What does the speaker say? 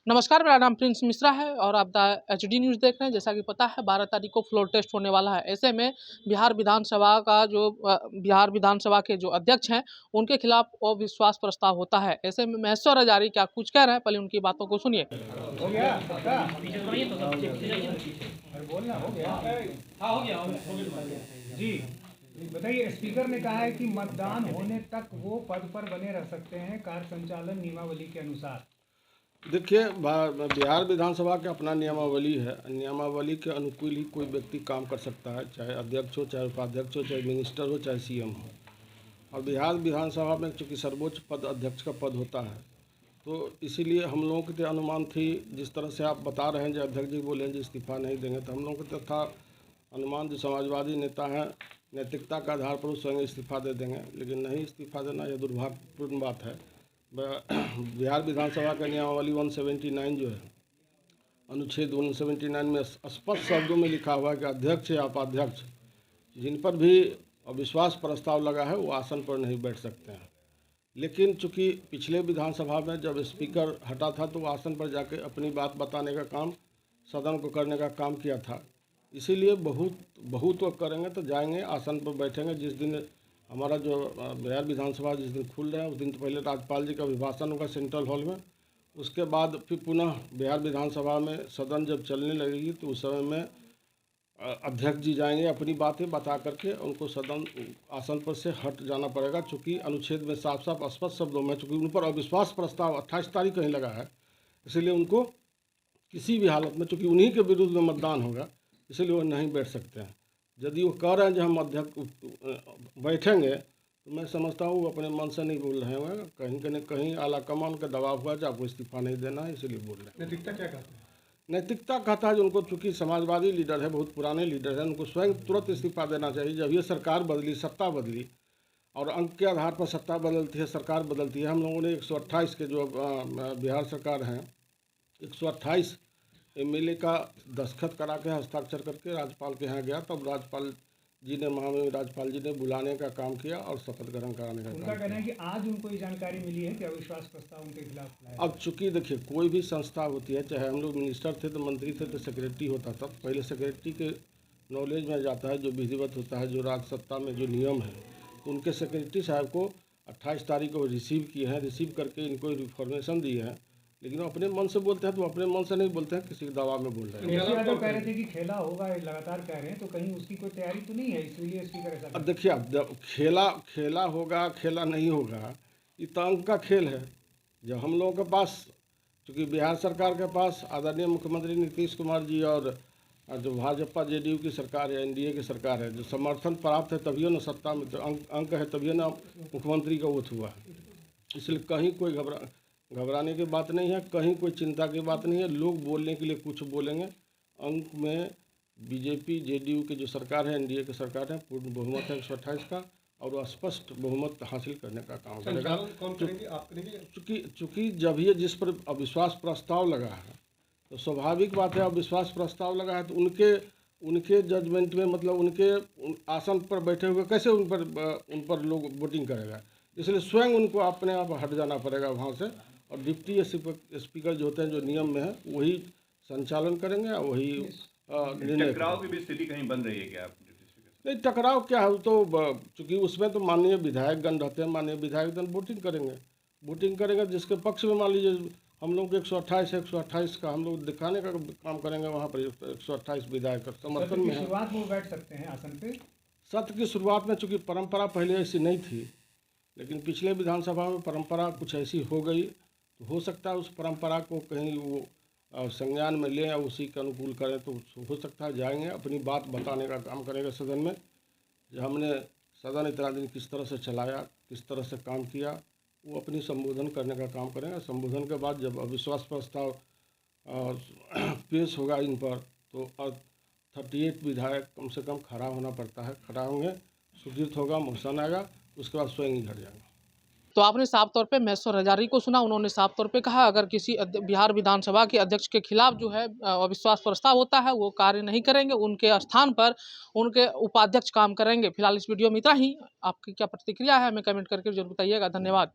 नमस्कार, मेरा नाम प्रिंस मिश्रा है और आप द एचडी न्यूज़ देख रहे हैं। जैसा कि पता है 12 तारीख को फ्लोर टेस्ट होने वाला है। ऐसे में बिहार विधानसभा के जो अध्यक्ष हैं, उनके खिलाफ अविश्वास प्रस्ताव होता है। ऐसे में महेश्वर हजारी क्या कुछ कह रहे हैं, पहले उनकी बातों को सुनिए। हो गया पक्का? अरे बोलना हो गया। हाँ हो गया जी। बताइए, स्पीकर ने कहा है कि मतदान होने तक वो पद पर बने रह सकते हैं कार्य संचालन नियमावली के अनुसार। देखिए, बिहार विधानसभा का अपना नियमावली है। नियमावली के अनुकूल ही कोई व्यक्ति काम कर सकता है, चाहे अध्यक्ष हो, चाहे उपाध्यक्ष हो, चाहे मिनिस्टर हो, चाहे सीएम हो। और बिहार विधानसभा में चूँकि सर्वोच्च पद अध्यक्ष का पद होता है, तो इसीलिए हम लोगों की अनुमान थी, जिस तरह से आप बता रहे हैं जो अध्यक्ष जी बोले हैं, जो इस्तीफा नहीं देंगे, तो हम लोगों को था अनुमान, जो समाजवादी नेता हैं, नैतिकता के आधार पर स्वयं इस्तीफा दे देंगे। लेकिन नहीं इस्तीफा देना, यह दुर्भाग्यपूर्ण बात है। बिहार विधानसभा का नियमावली 179 जो है, अनुच्छेद 179 में स्पष्ट शब्दों में लिखा हुआ है कि अध्यक्ष या उपाध्यक्ष जिन पर भी अविश्वास प्रस्ताव लगा है वो आसन पर नहीं बैठ सकते हैं। लेकिन चूंकि पिछले विधानसभा में जब स्पीकर हटा था तो वो आसन पर जाके अपनी बात बताने का काम, सदन को करने का काम किया था। इसीलिए बहुत वक्त करेंगे तो जाएंगे, आसन पर बैठेंगे। जिस दिन हमारा जो बिहार विधानसभा जिस दिन खुल रहा है उस दिन तो पहले राज्यपाल जी का अभिभाषण होगा सेंट्रल हॉल में। उसके बाद फिर पुनः बिहार विधानसभा में सदन जब चलने लगेगी तो उस समय में अध्यक्ष जी जाएंगे, अपनी बातें बता करके उनको सदन आसन पर से हट जाना पड़ेगा। चूँकि अनुच्छेद में साफ साफ स्पष्ट शब्दों में, चूँकि उन पर अविश्वास प्रस्ताव 28 तारीख कहीं लगा है, इसलिए उनको किसी भी हालत में, चूँकि उन्हीं के विरुद्ध में मतदान होगा, इसलिए वो नहीं बैठ सकते हैं। यदि वो कह रहे हैं जो हम अध्यक्ष बैठेंगे, तो मैं समझता हूँ वो अपने मन से नहीं बोल रहे हैं, कहीं आला कमान का दबाव हुआ, आपको इस्तीफा नहीं देना है, इसलिए बोल रहे हैं। नैतिकता क्या कहते हैं? नैतिकता कहता है जो उनको, चूँकि समाजवादी लीडर है, बहुत पुराने लीडर हैं, उनको स्वयं तुरंत इस्तीफा देना चाहिए। जब ये सरकार बदली, सत्ता बदली और अंक के आधार पर सत्ता बदलती है, सरकार बदलती है। हम लोगों ने 128 के जो बिहार सरकार हैं, 128 एमएलए का दस्तखत करा के हस्ताक्षर करके राज्यपाल के यहाँ गया। तब राज्यपाल जी ने, महामहिम राज्यपाल जी ने बुलाने का काम किया और शपथ ग्रहण कराने का काम किया। उनका कहना है कि आज उनको ये जानकारी मिली है कि अविश्वास प्रस्ताव उनके खिलाफ लाया। अब चूंकि देखिए, कोई भी संस्था होती है, चाहे हम लोग मिनिस्टर थे तो मंत्री थे तो सेक्रेटरी होता था, पहले सेक्रेटरी के नॉलेज में जाता है जो विधिवत होता है, जो राज सत्ता में जो नियम है। तो उनके सेक्रेटरी साहब को 28 तारीख को रिसीव किए हैं, रिसीव करके इनको इन्फॉर्मेशन दी है। लेकिन वो अपने मन से बोलते हैं तो अपने मन से नहीं बोलते हैं, किसी के दबाव में बोल रहे हैं। यादव कह रहे थे कि खेला होगा, लगातार कह रहे हैं, तो कहीं उसकी कोई तैयारी तो नहीं है, इसलिए स्पीकर ऐसा। अब देखिए, अब खेला होगा, खेला नहीं होगा, ये तो अंक का खेल है। जब हम लोगों के पास, चूँकि बिहार सरकार के पास आदरणीय मुख्यमंत्री नीतीश कुमार जी और जो भाजपा जेडीयू की सरकार है, एनडीए की सरकार है, जो समर्थन प्राप्त है तभी ना सत्ता में, तो अंक है तभी ना मुख्यमंत्री का वोट हुआ है। इसलिए कहीं कोई घबराने की बात नहीं है, कहीं कोई चिंता की बात नहीं है। लोग बोलने के लिए कुछ बोलेंगे। अंक में बीजेपी जेडीयू की जो सरकार है, एनडीए की सरकार है, पूर्ण बहुमत है 128 का, और वो स्पष्ट बहुमत हासिल करने का काम करेगा। चूँकि जब ये जिस पर अविश्वास प्रस्ताव लगा है, तो स्वाभाविक बात है, अविश्वास प्रस्ताव लगा है तो उनके जजमेंट में, मतलब उनके आसन पर बैठे हुए कैसे उन पर लोग वोटिंग करेगा। इसलिए स्वयं उनको अपने आप हट जाना पड़ेगा वहाँ से, और डिप्टी स्पीकर जो होते हैं, जो नियम में है, वही संचालन करेंगे और वही निर्णय। टकराव की भी स्थिति कहीं बन रही है क्या? नहीं, टकराव क्या है, तो चूँकि उसमें तो माननीय विधायकगण रहते हैं, माननीय विधायकगण वोटिंग करेंगे जिसके पक्ष में, मान लीजिए हम लोग 128 का हम लोग दिखाने का काम करेंगे। वहाँ पर 128 विधायक समर्थन में है। शुरुआत में वो बैठ सकते हैं आसन पे। सत्र की शुरुआत में, चूँकि परंपरा पहले ऐसी नहीं थी, लेकिन पिछले विधानसभा में परंपरा कुछ ऐसी हो गई, तो हो सकता है उस परंपरा को कहीं वो संज्ञान में लें और उसी के अनुकूल करें, तो हो सकता है जाएंगे, अपनी बात बताने का काम करेंगे सदन में। जो हमने सदन इतना दिन किस तरह से चलाया, किस तरह से काम किया, वो अपनी संबोधन करने का काम करेंगे। संबोधन के बाद जब अविश्वास प्रस्ताव पेश होगा इन पर, तो 38 विधायक कम से कम खड़ा होना पड़ता है, खड़ा होंगे, स्वीकृत होगा, मोशन आएगा, उसके बाद स्वयं ही हट जाएंगे। तो आपने साफ तौर पे महेश्वर हजारी को सुना। उन्होंने साफ तौर पे कहा, अगर किसी बिहार विधानसभा के अध्यक्ष के खिलाफ जो है अविश्वास प्रस्ताव होता है, वो कार्य नहीं करेंगे, उनके स्थान पर उनके उपाध्यक्ष काम करेंगे। फिलहाल इस वीडियो में इतना ही। आपकी क्या प्रतिक्रिया है हमें कमेंट करके जरूर बताइएगा। धन्यवाद।